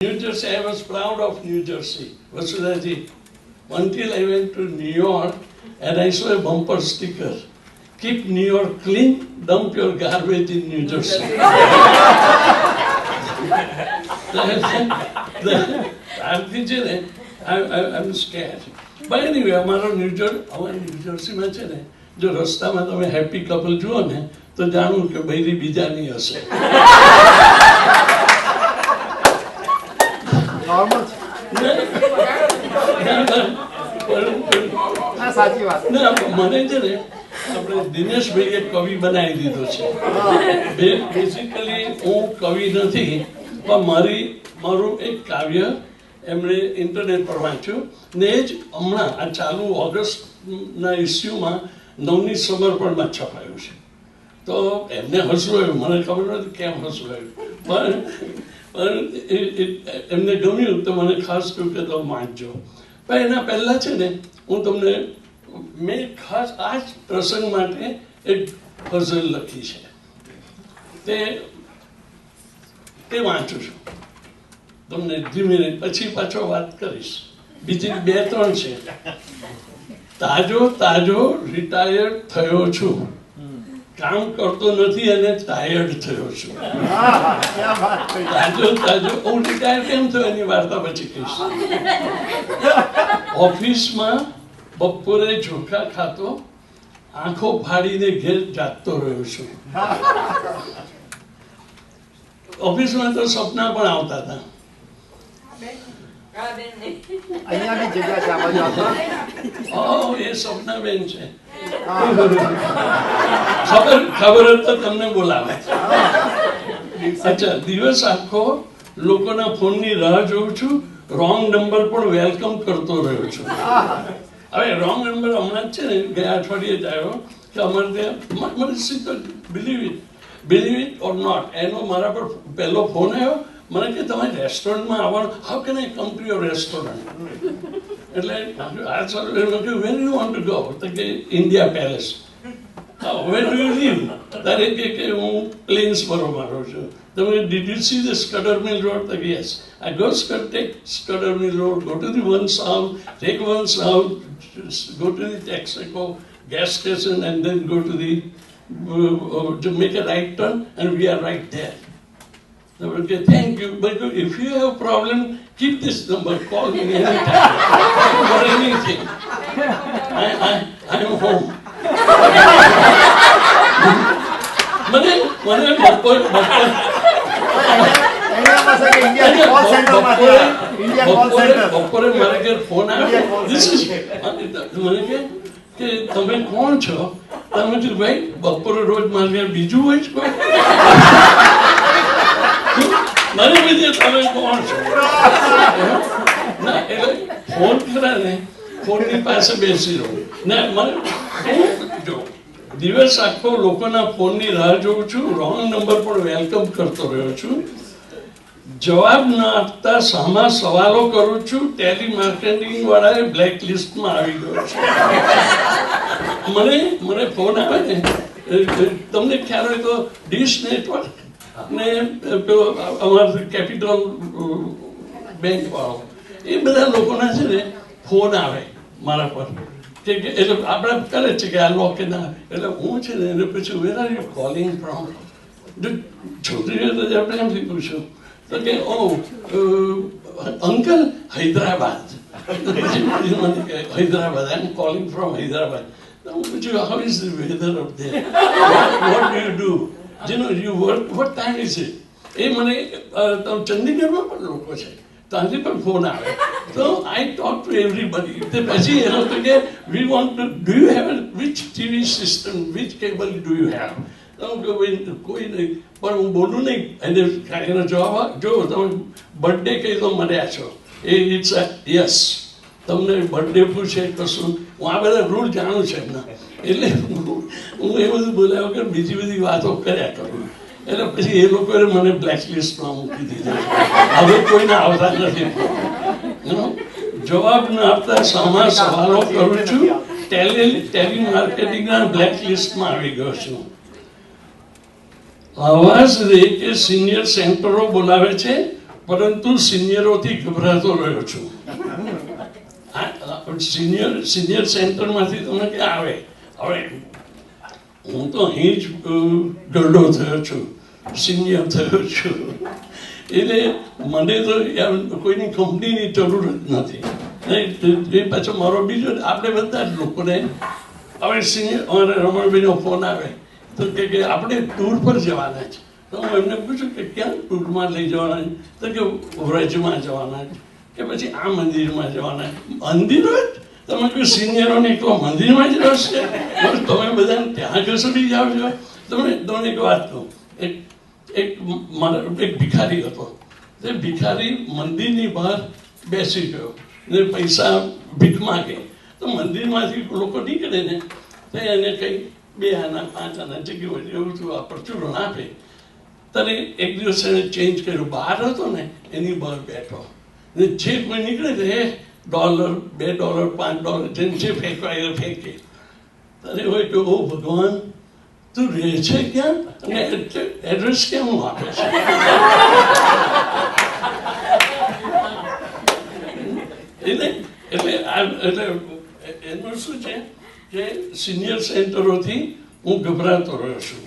New Jersey, I was proud of New Jersey, Vasudhaji, until I went to New York and I saw a bumper sticker. Keep New York clean, dump your garbage in New Jersey. I'm scared. But anyway, અમારો new જર્સીમાં છે ને, જો રસ્તામાં તમે happy couple જુઓ ને તો જાણવું કે બૈરી બીજાની હશે. મને છે ને આપણે દિનેશભાઈએ કવિ બનાવી દીધો છે. બેઝિકલી હું કવિ નથી, પણ મારું એક કાવ્ય એમણે ઇન્ટરનેટ પર વાંચ્યું ને એ જ હમણાં આ ચાલુ ઓગસ્ટના ઇસ્યુમાં નવની સમર્પણમાં છપાયું છે. તો એમને હસવું આવ્યું, મને ખબર નથી કેમ હસવું આવ્યું, પણ એમને ગમ્યું તો મને ખાસ કહ્યું કે તમે વાંચજો. પણ એના પહેલાં છે ને હું તમને મેં ખાસ આ જ પ્રસંગ માટે એક ગઝલ લખી છે, તે વાંચું છું તમને ધીમે પછી પાછો વાત કરીશ. બીજી બે ત્રણ છે. તાજો તાજો રિટાયર્ડ થયો છું, કામ કરતો નથી અને ટાયર્ડ થયો છું. તાજો તાજો હું રિટાયર કેમ થયો એની વાર્તા પછી કહીશ. ઓફિસમાં બપોરે ચોખા ખાતો, આંખો ફાડીને ઘેર જાગતો રહ્યો છું. ઓફિસમાં તો સપના પણ આવતા હતા. એ સપનાબેન છે, ખબર તો તમને બોલાવે. અચ્છા, દિવસ આખો લોકોના ફોનની રાહ જોઉં છું, રોંગ નંબર પણ વેલકમ કરતો રહ્યો છું. હવે રોંગ નંબર હમણાં જ છે ને ગયા અઠવાડિયે જ આવ્યો કે અમારે ત્યાં મને સીધો બિલીવ ઇટ ઓર નોટ એનો મારા પર પહેલો ફોન આવ્યો. મને કે તમારે રેસ્ટોરન્ટમાં આવવાનું, how can I come to your restaurant? એટલે where you want to go? તો કે India Palace. Where do you live? તારે કે હું પ્લેન્સબરો રહું છું. તમે did you see the Scudder Mill Road? તો yes, I go take Scudder Mill Road, go to the one south, take one south, go to the Texaco gas station and then go to the to make a right turn and we are right there. Okay, thank you. But if you have a problem, keep this number. Call me anytime for anything. I am home. મને બપોરે મારા ઘેર phone આવ્યો. મને કે તમે કોણ છો? તમે કીધું ભાઈ બપોરે રોજ મારા ઘેર બીજું હોય છે કોઈ? મને બીજે તમે કોણ છો? ના એટલે ફોન ખરા ને, ફોનની પાસે બેસી રહું ને. મને જો દિવસ આખો લોકોના ફોનની રાહ જોઉં છું, રોંગ નંબર પણ વેલકમ કરતો રહ્યો છું, જવાબ ન આપતા સામા સવાલો કરું છું, ટેલિમાર્કેટિંગ વાળાએ બ્લેક લિસ્ટમાં આવી ગયો છે. મને ફોન આવે ને, તમને ખ્યાલ હોય તો ડીશ નેટવર્ક ને પેલો અમારા કેપિટલ બેંક વાળો, એ બધા લોકોના છે ને ફોન આવે મારા પર કે એટલે આપણે કરે છે કે આ લો કે ના. એટલે હું છે ને એને પૂછ્યું, where are you calling from? છોકરીઓ તો આપણે એમથી પૂછ્યું તો કે ઓ uncle Hyderabad. Hyderabad, I am calling from Hyderabad. હું પૂછ્યું, how is the weather of there? What do you do? You work, what time is it? એ મને ચંદીગઢમાં પણ લોકો છે, ત્યાંથી પણ ફોન આવે. તો આઈ ટોક ટુ એવરીબડી. પછી એ લોકો કે we want to do you have which TV system, which cable do you have? કોઈ નહીં, પણ હું બોલું નહીં. એનો જવાબ જો તમે બર્થડે કહી તો મળ્યા છો, એ ઇટ્સ યસ. તમને બર્થડે પૂછે કશું, હું આ બધા રૂલ જાણું છે એમના, એટલે હું એ બધું બોલ્યા વગર બીજી બધી વાતો કર્યા કરું. એટલે પછી એ લોકોએ મને બ્લેક લિસ્ટમાં મૂકી દીધા. હવે કોઈને આવતા નથી. જવાબ ન આપતા સામા સવાલો કરું છું, ટેલિમાર્કેટિંગના બ્લેક લિસ્ટમાં આવી ગયો છું. આવાજ રે કે સિનિયર સેન્ટરો બોલાવે છે, પરંતુ સિનિયરોથી ગભરાતો રહ્યો છું. સિનિયર સેન્ટરમાંથી તમે ક્યાં આવે? હવે હું તો અહીં જ ગરડો થયો છું, સિનિયર થયો છું, એટલે મને તો કોઈની કંપનીની જરૂર જ નથી. એ પાછો મારો બીજો, આપણે બધા જ લોકોને હવે સિનિયર, અમારે રમણભાઈનો ફોન આવે તો કે આપણે ટૂર પર જવાના છે. તો હું એમને પૂછું કે ક્યાં ટૂરમાં લઈ જવાના છે? તો કે વ્રજમાં જવાના છે, કે પછી આ મંદિરમાં જવાના છે. મંદિરો જ તમે કોઈ સિનિયરોને એકલો મંદિરમાં જ રહેશે? તમે બધા ત્યાં ઘસડી જાઓ છો. તમને એક વાત કહું, એક ભિખારી હતો. તે ભિખારી મંદિરની બહાર બેસી ગયો ને પૈસા ભીખ માગે. તો મંદિરમાંથી લોકો નીકળે ને તો એને કંઈ 2 આના 5 આના જગ્યા એવું થયું આ પરચુરણ આપે. ત્યારે એક દિવસ એને ચેન્જ કર્યું, બહાર હતો ને એની બહાર બેઠો ને જે કોઈ નીકળે તો $1, $2, $5 જેમ જે ફેંકવા એ ફેંકે. ત્યારે હોય કે ઓ ભગવાન, તું રહે છે ક્યાં અને એડ્રેસ કેમ આપે છે? એટલે એનું શું છે કે સિનિયર સેન્ટરોથી હું ગભરાતો રહ્યો છું.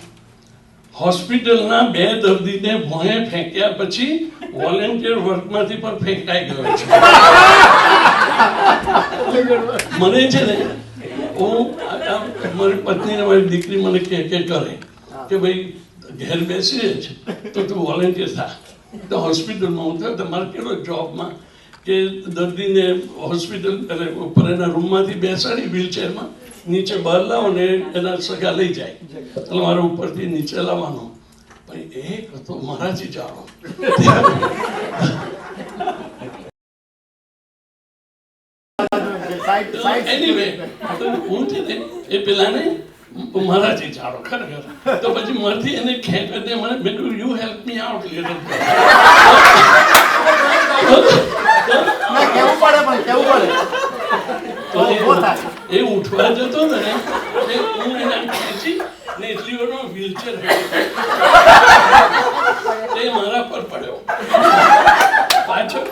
હોસ્પિટલના 2 દર્દીને ભોંય ફેંક્યા પછી વોલેન્ટિયર વર્કમાંથી પણ ફેંકાઈ ગયો છે. મને છે ને, હું મારી પત્ની ને મારી દીકરી મને કે કરે કે ભાઈ ઘેર બેસી છે તો તું વોલેન્ટિયર થા. તો હોસ્પિટલમાં હું થયો, તમારે કેટલો જોબમાં કે દર્દીને હોસ્પિટલ એટલે ઉપર એના રૂમમાંથી બેસાડી વ્હીલચેરમાં નીચે બહાર લાવો ને એના સગા લઈ જાય. એટલે મારે ઉપરથી નીચે લાવવાનો. પણ એક હતો મહારાજી જાડો. એનીવે હું છે ને એ પેલાને મહારાજી જાડો ખરેખર. તો પછી મારથી એને ખેંચે મને મેં કહ્યું you help me out later. એ ઉઠવા જતો ને હું એને ખેંચી ને એટલી વાર વ્હીલચેર એ મારા પર પડ્યો. પાછળ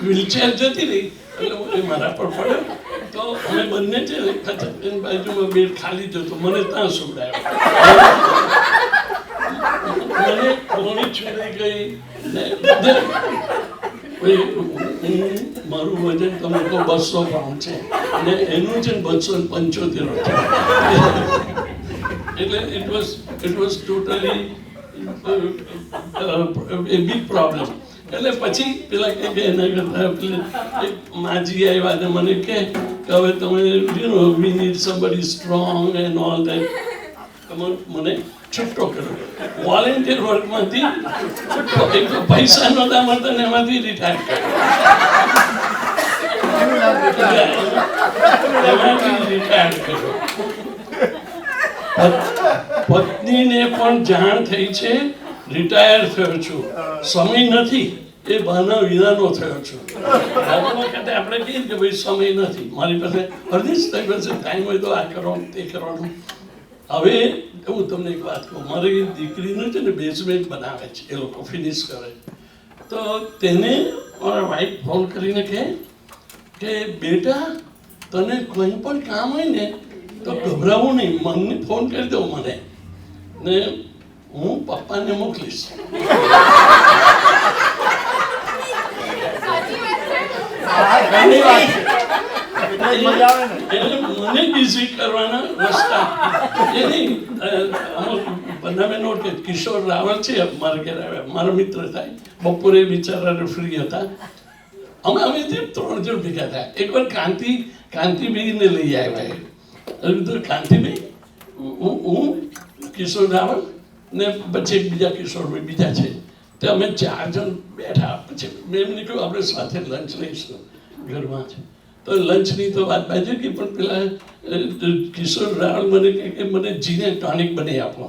વ્હીલચેર જતી રહી એટલે એ મારા પર પડ્યો. તો અમે બંને છે એની બાજુમાં બેડ ખાલી જતો, મને ત્યાં સુવડાયો. મને કોણી છોડી ગઈ ને મારું વજન તમે તો 200 પાઉન્ડ છે અને એનું છે 275 એટલે it was totally A big problem. એટલે પછી પેલા કે એના કરતા માજી આવ્યા ને મને કે હવે તમે we need somebody strong and all that. મને છૂટો કર્યો વોલેન્ટિયર વર્કમાંથી. એક તો પૈસા નહોતા મળતા ને એમાંથી રિટાયર કર્યો. પત્નીને પણ જાણ થઈ છે રિટાયર થયો છું, સમય નથી એ બહાના વિનાનો થયો છું. વખતે આપણે કહીએ કે ભાઈ સમય નથી મારી પાસે, અડધી જ પાસે ટાઈમ હોય તો આ કરવાનું તે કરવાનું. હવે હું તમને એક વાત કહું, મારી દીકરીનું છે ને બેઝમેન્ટ બનાવે છે, એ લોકો ફિનિશ કરે. તો તેને મારા વાઈફ ફોન કરીને કહે કે બેટા તને કોઈ પણ કામ હોય ને તો ગભરાવું નહીં, મને ફોન કરી દો મને ને હું પપ્પાને મોકલીશ. મને બિઝી કરવાના રસ્તા એ નહીં. બનાવે નોટ કે કિશોર રાવલ છે મારા ઘેર આવ્યા, મારા મિત્ર થાય. બપોરે બિચારા ફ્રી હતા, અમે 3 જણ ભેગા થયા. એકવાર કાંતિભાઈને લઈ આવ્યા. કાંતિભાઈ, હું કિશોર રાવલ ને પછી બીજા કિશોરભાઈ બીજા છે. તે અમે 4 જણ બેઠા. પછી મેં એમને કહ્યું આપણે સાથે લંચ લઈશું ઘરમાં છે. તો લંચની તો વાત બાજુ કે પણ પેલા કિશોર રાવલ મને કે મને જીને ટોનિક બનાવી આપો.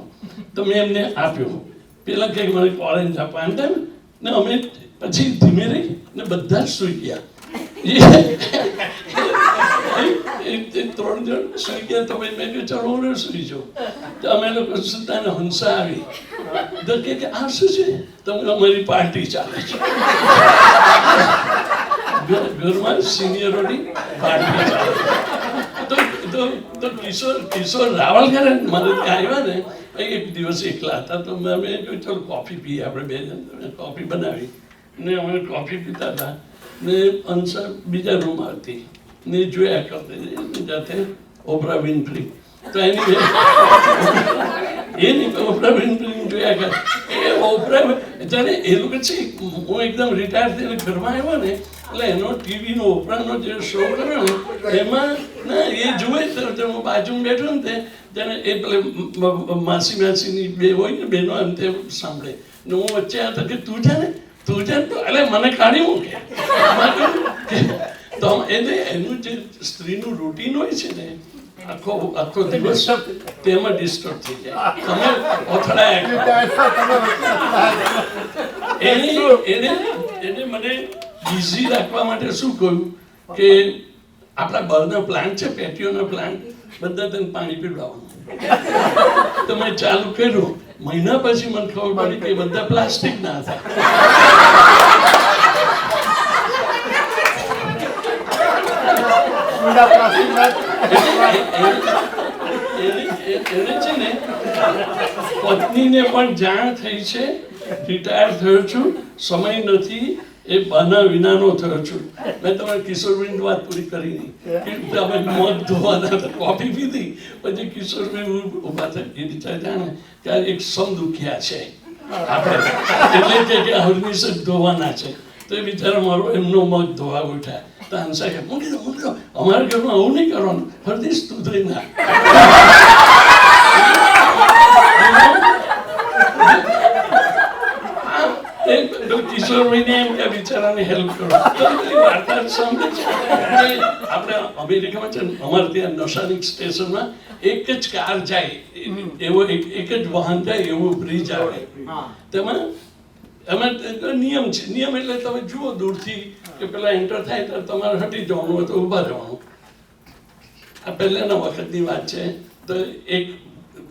તો મેં એમને આપ્યું. પેલા કંઈક મને ઓરેન્જ આપવા એમ થાય ને અમે પછી ધીમે રહી ને બધા જ સૂઈ ગયા. ત્રણ જણ સુઈ ગયા. તો મેં કહ્યું ચાલો હું સુઈ જાઉં. તો અમે લોકો સુતા ને હંસા આવી તો કે આ શું છે? તમે અમારી પાર્ટી ચાલે છે, ઘરમાં સિનિયરોની પાર્ટી ચાલે. તો કિશોર રાવલ કરે મારે ત્યાં આવ્યા ને એક દિવસ એકલા હતા. તો મેં કહ્યું ચાલો કોફી પીએ આપણે બે જણ. કોફી બનાવી ને અમે કોફી પીતા હતા ને અંશા બીજા રૂમમાં હતી ને જોયા કરતી જાતે ઓપ્રા વિનફ્રી. તો એની ઓપ્રા વિનફ્રી જોયા કર એ ઓપ્રા જાણે એ લોકો છે. હું એકદમ રિટાયર થઈને ઘરમાં આવ્યો ને એટલે એનો ટીવીનો ઓપરાનો જે શો કર્યો ને એમાં ના એ જુએ તો હું બાજુમાં બેઠો ને તે જાણે એ પેલે માસીની બે હોય ને બેનો એમ તે સાંભળે ને હું વચ્ચે આ કે તું છે ને તો એટલે મને કાઢી મૂકે. તો એને એનું જે સ્ત્રીનું રૂટીન હોય છે ને આખો દિવસ તેમાં ડિસ્ટર્બ થઈ જાય. તમે એને મને બિઝી રાખવા માટે શું કહ્યું કે આપણા બહારના પ્લાન્ટ છે, પેટીઓના પ્લાન્ટ બધા તેને પાણી પીવડાવવાનું. તો મેં ચાલુ કર્યું. મહિના પછી મને ખબર પડી કે બધા પ્લાસ્ટિક ના હતા. પત્નીને પણ જાણ થઈ છે રિટાયર થયો છું, સમય નથી, એ બહાના વિનાનો થયો છું. મેં તમારે કિશોરભાઈની વાત પૂરી કરી નહીં. તમે મગ ધોવાના કોફી પીધી પછી કિશોરભાઈ ઉભા થાય એ બિચારા જાણે ત્યારે એક સમદુખિયા છે આપણે એટલે કે હરમીસ જ ધોવાના છે. તો એ બિચારા મારો એમનો મગ ધોવા ઉઠ્યા. તો હંસા કે મૂકી દો અમારા ઘરમાં આવું નહીં કરવાનું, હરદીશ તું ધોઈ નાખ. કિશોરભાઈને એમ કે બિચારાને હેલ્પ કરો. વાર્તા સમજે છે આપણે અમેરિકામાં છે અમારે ત્યાં નશાનિક સ્ટેશનમાં એક જ કાર જાય એવો એક જ વાહન જાય એવો બ્રિજ આવે. તેમાં અમે નિયમ છે. નિયમ એટલે તમે જુઓ દૂરથી કે પેલા એન્ટર થાય તો તમારે હટી જવાનું હોય તો ઊભા રહેવાનું. આ પહેલાના વખતની વાત છે. તો એક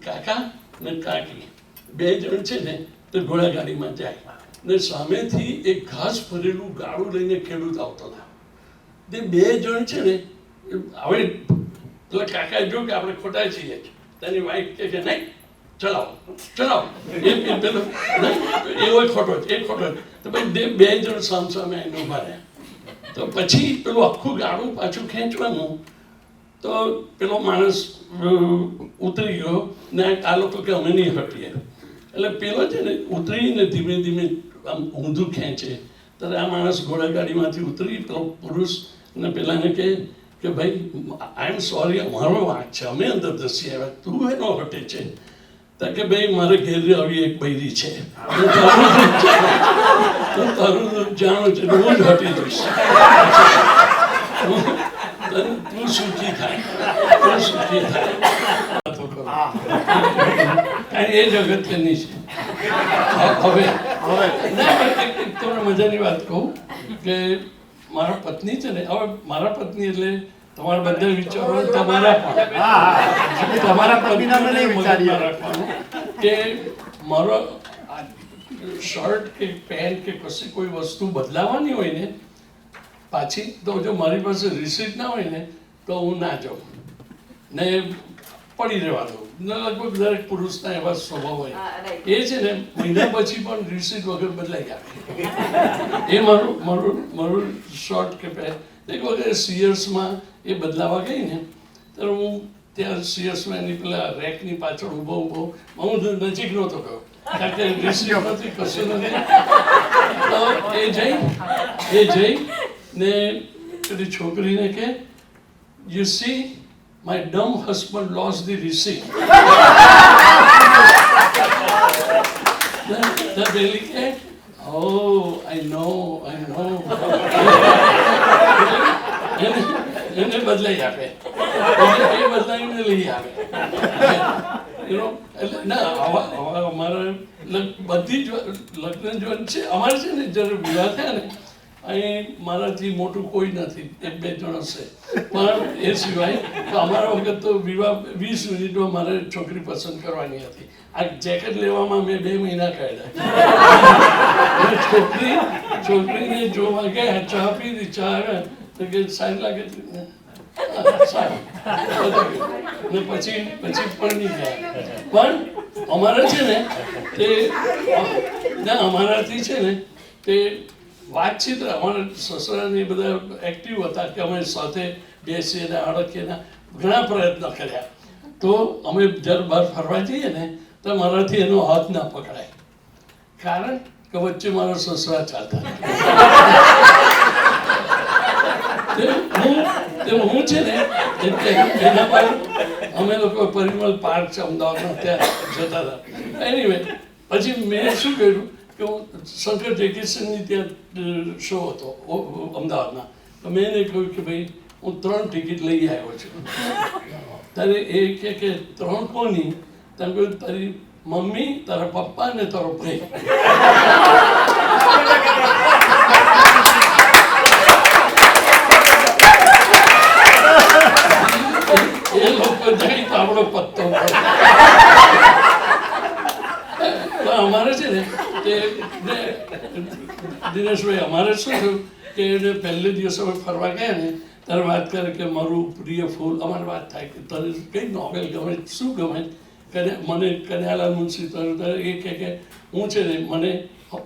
કાકા ને કાકી બે જણ છે ને તો ઘોડાગાડીમાં જાય ને સામેથી એક ઘાસ ભરેલું ગાડું લઈને ખેડૂત આવતો હતો. તે બે જણ છે ને હવે પેલા કાકાએ જો કે આપણે ખોટા છીએ. તેની વાઈફ કે નહીં ચલાવો એ પેલો એવો ખોટો છે એ ખોટો. તો ભાઈ બે જણ સામસામે એને ઉભા રહ્યા. તો પછી પેલું આખું ગાડું પાછું ખેંચવાનું. તો પેલો માણસ ઉતરી ગયો ને આ લોકો કે અમે નહીં હટીએ. એટલે પેલો છે ને ઉતરીને ધીમે ધીમે આમ ઊંધું ખેંચે. ત્યારે આ માણસ ઘોડાગાડીમાંથી ઉતરી પેલો પુરુષ ને પેલાને કે ભાઈ આઈ એમ સોરી, અમારો વાંક છે, અમે અંદર ધસી આવ્યા, તું એનો હટે છે. તો કે ભાઈ મારે ઘેર આવી એક બૈરી છે, તારું જાણું છે, હું જ હટી જઈશ, તું સુખી થાય. એ જગતની છે. હવે તમને મજાની વાત કહું કે મારા પત્ની છે ને, હવે મારા પત્ની એટલે તમારા બધા વિચારો તમારા પત્નીને મગજમાં રાખવાનું કે મારો શર્ટ કે પેન્ટ કે કશી કોઈ વસ્તુ બદલાવાની હોય ને પાછી, તો જો મારી પાસે રિસીટ ના હોય ને તો હું ના જાઉં ને પડી રહેવા દઉં. લગભગ દરેક પુરુષના એવા સ્વભાવ હોય. એ છે ને મહિના પછી પણ રિસીટ વગર બદલાઈ આવે. એ મારું શર્ટ કે પેન્ટ એક વખત સિયર્સમાં એ બદલાવા ગઈ ને ત્યારે હું ત્યાં સિયર્સમાં એની પેલા રેકની પાછળ ઊભો હું નજીક નહોતો ગયો કારણ કે રિસીટ નથી, કશું નથી. તો એ જઈ ને પેલી છોકરીને કે you C my dumb husband lost the receipt. The belly cat, oh, I know. એને બદલાઈ આપે, એ બદલાઈને લઈ આવે. એટલે ના અમારા બધી જ લગ્ન જો છે અમારે છે ને જ્યારે વિવાહ થયા ને અહીં મારાથી મોટું કોઈ નથી, 1-2 જણ હશે, પણ એ સિવાય તો અમારા વખત તો વિવાહ 20 મિનિટમાં મારે છોકરી પસંદ કરવાની હતી. આ જેકેટ લેવામાં મેં 2 મહિના કાઢ્યા. છોકરીને જોવા ગયા, ચા પીધી, ચા આવ્યા તો કે સારી લાગે છે સારું, ને પછી પણ નહીં ગયા. પણ અમારા છે ને તે અમારાથી છે ને તે વાતચીત, અમારા સસરા ને બધા એક્ટિવ હતા કે અમે સાથે બેસીએ ને અડકીએ, ઘણા પ્રયત્ન કર્યા. તો અમે જ્યારે બહાર ફરવા જઈએ ને તો મારાથી એનો હાથ ના પકડાય, કારણ કે વચ્ચે મારા સસરા ચાલતા. હું છે ને એના પર અમે લોકો પરિમલ પાર્ક છે અમદાવાદમાં, ત્યાં જતા હતા. એનીવે પછી મેં શું કર્યું કે હું શંકર જયકિશનની ત્યાં શો હતો અમદાવાદમાં, તો મેં એને કહ્યું કે ભાઈ હું 3 ટિકિટ લઈ આવ્યો છું. ત્યારે એ કે 3 કોની? તમે કહ્યું તારી મમ્મી, તારા પપ્પા ને તારો ભાઈ. એ લોકો જઈ તો આપણો પત્તો અમારે છે ને તે દિનેશભાઈ, અમારે શું થયું કે એને પહેલે દિવસ અમે ફરવા ગયા ને ત્યારે વાત કરે કે મારું પ્રિય ફૂલ, અમારી વાત થાય કે તને કઈ નોવેલ ગમે, શું ગમે? મને કનૈયાલાલ મુનશી, એ કે હું છે ને મને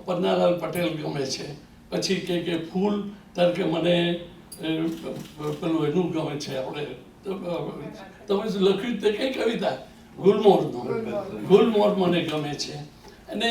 પન્નાલાલ પટેલ ગમે છે. પછી કે ફૂલ, ત્યારે કે મને પેલું એનું ગમે છે, આપણે તમે લખ્યું તે કઈ કવિતા? ગુલમોહરનું. ગુલમોહર મને ગમે છે. અને